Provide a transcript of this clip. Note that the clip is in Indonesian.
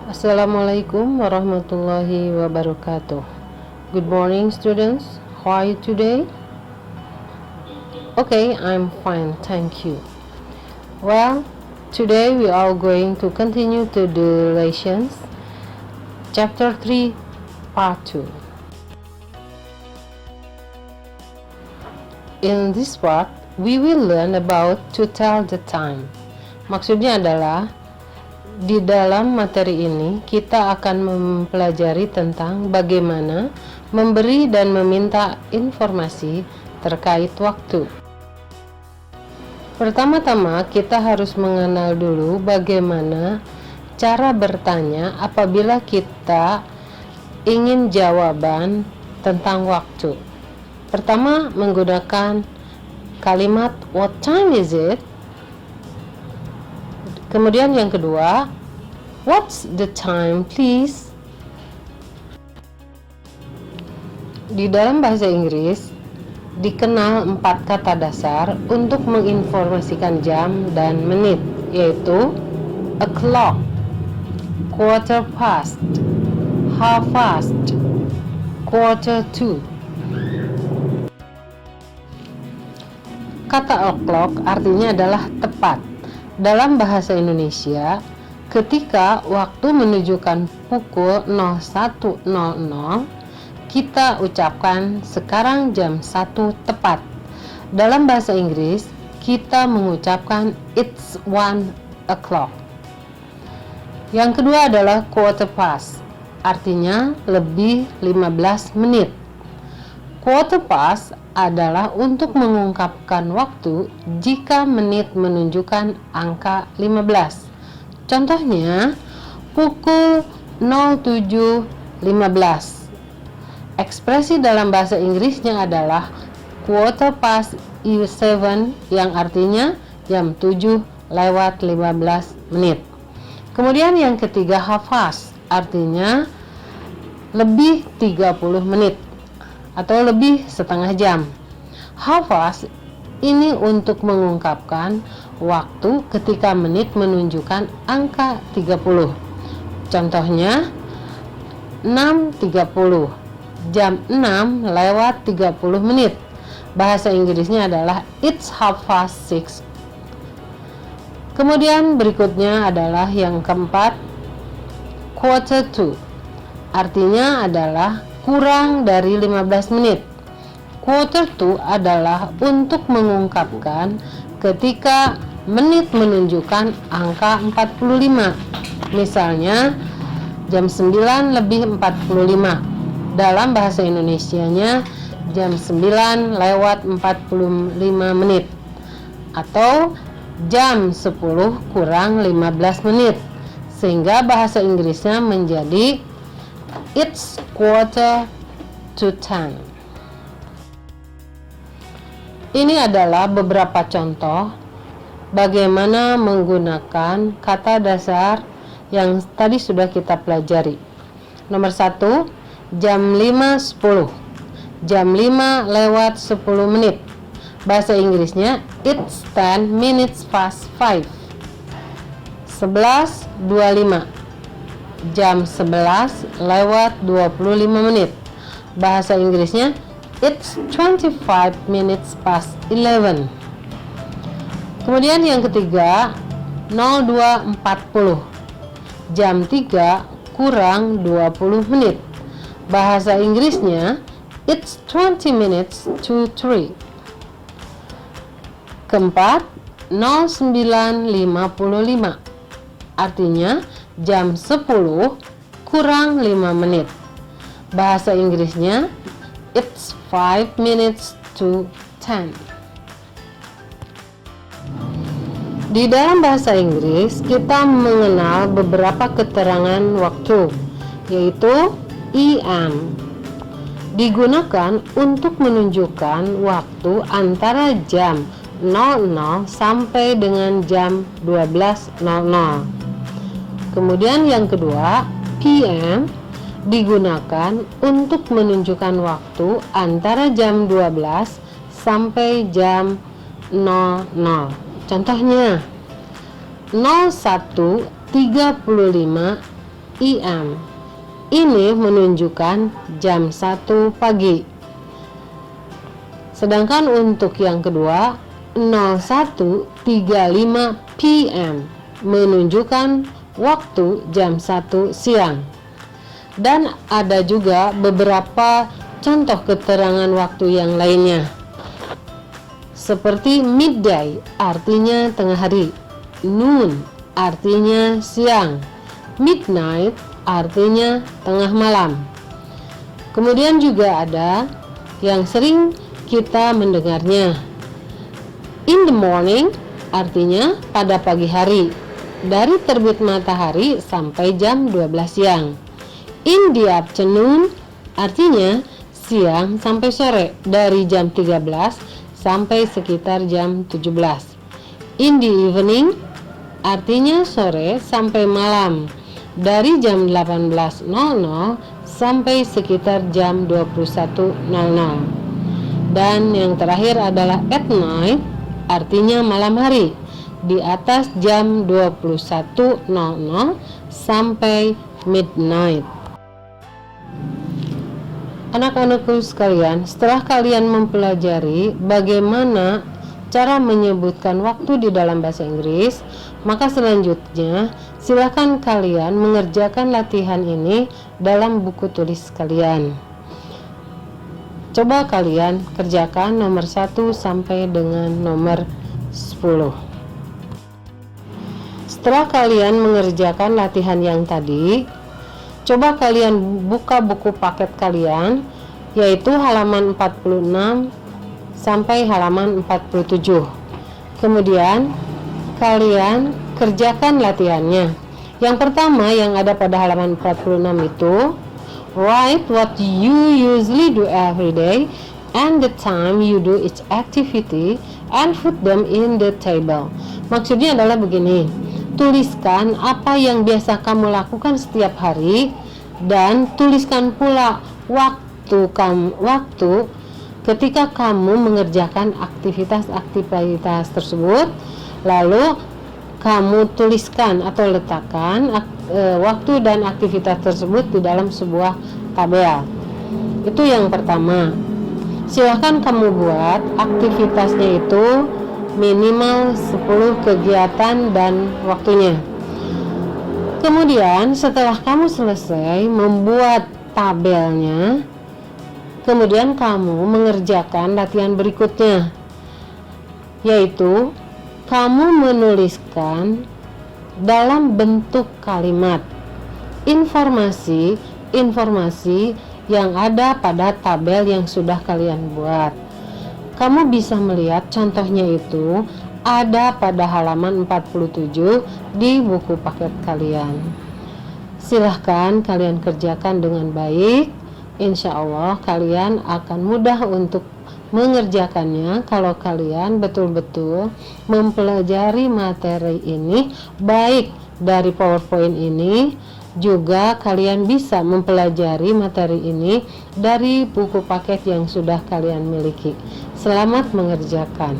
Assalamualaikum warahmatullahi wabarakatuh. Good morning, students. How are you today? Okay, I'm fine, thank you. Well, today we are going to continue to the lessons, chapter 3, part 2. In this part, we will learn about to tell the time. Maksudnya adalah di dalam materi ini kita akan mempelajari tentang bagaimana memberi dan meminta informasi terkait waktu. Pertama-tama kita harus mengenal dulu bagaimana cara bertanya apabila kita ingin jawaban tentang waktu. Pertama, menggunakan kalimat what time is it? Kemudian yang kedua, what's the time please? Di dalam bahasa Inggris dikenal 4 kata dasar untuk menginformasikan jam dan menit, yaitu o'clock, quarter past, half past, quarter to. Kata o'clock artinya adalah tepat. Dalam bahasa Indonesia, ketika waktu menunjukkan pukul 01.00, kita ucapkan sekarang jam 1 tepat. Dalam bahasa Inggris, kita mengucapkan it's 1 o'clock. Yang kedua adalah quarter past, artinya lebih 15 menit. Quarter past adalah untuk mengungkapkan waktu jika menit menunjukkan angka 15. Contohnya, pukul 07.15. Ekspresi dalam bahasa Inggrisnya adalah quarter past 7, yang artinya jam 7 lewat 15 menit. Kemudian yang ketiga, half past, artinya lebih 30 menit atau lebih setengah jam. Half past ini untuk mengungkapkan waktu ketika menit menunjukkan angka 30. Contohnya 6.30, jam 6 lewat 30 menit. Bahasa Inggrisnya adalah it's 6:30. Kemudian berikutnya adalah yang keempat, quarter to, artinya adalah kurang dari 15 menit. Quarter to adalah untuk mengungkapkan ketika menit menunjukkan angka 45. Misalnya jam 9:45. Dalam bahasa Indonesianya jam 9 lewat 45 menit atau jam 10 kurang 15 menit. Sehingga bahasa Inggrisnya menjadi it's 9:45. Ini adalah beberapa contoh bagaimana menggunakan kata dasar yang tadi sudah kita pelajari. Nomor 1, jam 5.10. Jam 5 lewat 10 menit. Bahasa Inggrisnya it's 10 minutes past 5. 11.25. Jam 11 lewat 25 menit. Bahasa Inggrisnya it's 25 minutes past 11. Kemudian yang ketiga, 02.40. Jam 3 kurang 20 menit. Bahasa Inggrisnya it's 20 minutes to 3. Keempat, 09.55. Artinya jam 10 kurang 5 menit. Bahasa Inggrisnya it's 5 minutes to 10. Di dalam bahasa Inggris kita mengenal beberapa keterangan waktu, yaitu EM. Digunakan untuk menunjukkan waktu antara jam 00 sampai dengan jam 12.00. Kemudian yang kedua, PM, digunakan untuk menunjukkan waktu antara jam 12 sampai jam 00. Contohnya 01.35 AM. Ini menunjukkan jam 1 pagi. Sedangkan untuk yang kedua 01.35 PM menunjukkan waktu jam 1 siang. Dan ada juga beberapa contoh keterangan waktu yang lainnya. Seperti midday artinya tengah hari, noon artinya siang, midnight artinya tengah malam. Kemudian juga ada yang sering kita mendengarnya, in the morning artinya pada pagi hari, dari terbit matahari sampai jam 12 siang. In the afternoon artinya siang sampai sore, dari jam 13 sampai sekitar jam 17. In the evening artinya sore sampai malam, dari jam 18.00 sampai sekitar jam 21.00. Dan yang terakhir adalah at night artinya malam hari, di atas jam 21.00 sampai midnight. Anak-anakku sekalian, setelah kalian mempelajari bagaimana cara menyebutkan waktu di dalam bahasa Inggris, maka selanjutnya silakan kalian mengerjakan latihan ini dalam buku tulis kalian. Coba kalian kerjakan nomor 1 sampai dengan nomor 10. Setelah kalian mengerjakan latihan yang tadi, coba kalian buka buku paket kalian, yaitu halaman 46 sampai halaman 47. Kemudian kalian kerjakan latihannya. Yang pertama yang ada pada halaman 46 itu, write what you usually do every day and the time you do each activity and put them in the table. Maksudnya adalah begini, tuliskan apa yang biasa kamu lakukan setiap hari dan tuliskan pula waktu ketika kamu mengerjakan aktivitas tersebut, lalu kamu tuliskan atau letakkan waktu dan aktivitas tersebut di dalam sebuah tabel. Itu yang pertama. Silahkan kamu buat aktivitasnya itu minimal 10 kegiatan dan waktunya. Kemudian setelah kamu selesai membuat tabelnya, kemudian kamu mengerjakan latihan berikutnya, yaitu kamu menuliskan dalam bentuk kalimat informasi yang ada pada tabel yang sudah kalian buat. Kamu bisa melihat contohnya itu ada pada halaman 47 di buku paket kalian. Silahkan kalian kerjakan dengan baik. Insya Allah kalian akan mudah untuk mengerjakannya kalau kalian betul-betul mempelajari materi ini, baik dari PowerPoint ini, juga kalian bisa mempelajari materi ini dari buku paket yang sudah kalian miliki. Selamat mengerjakan.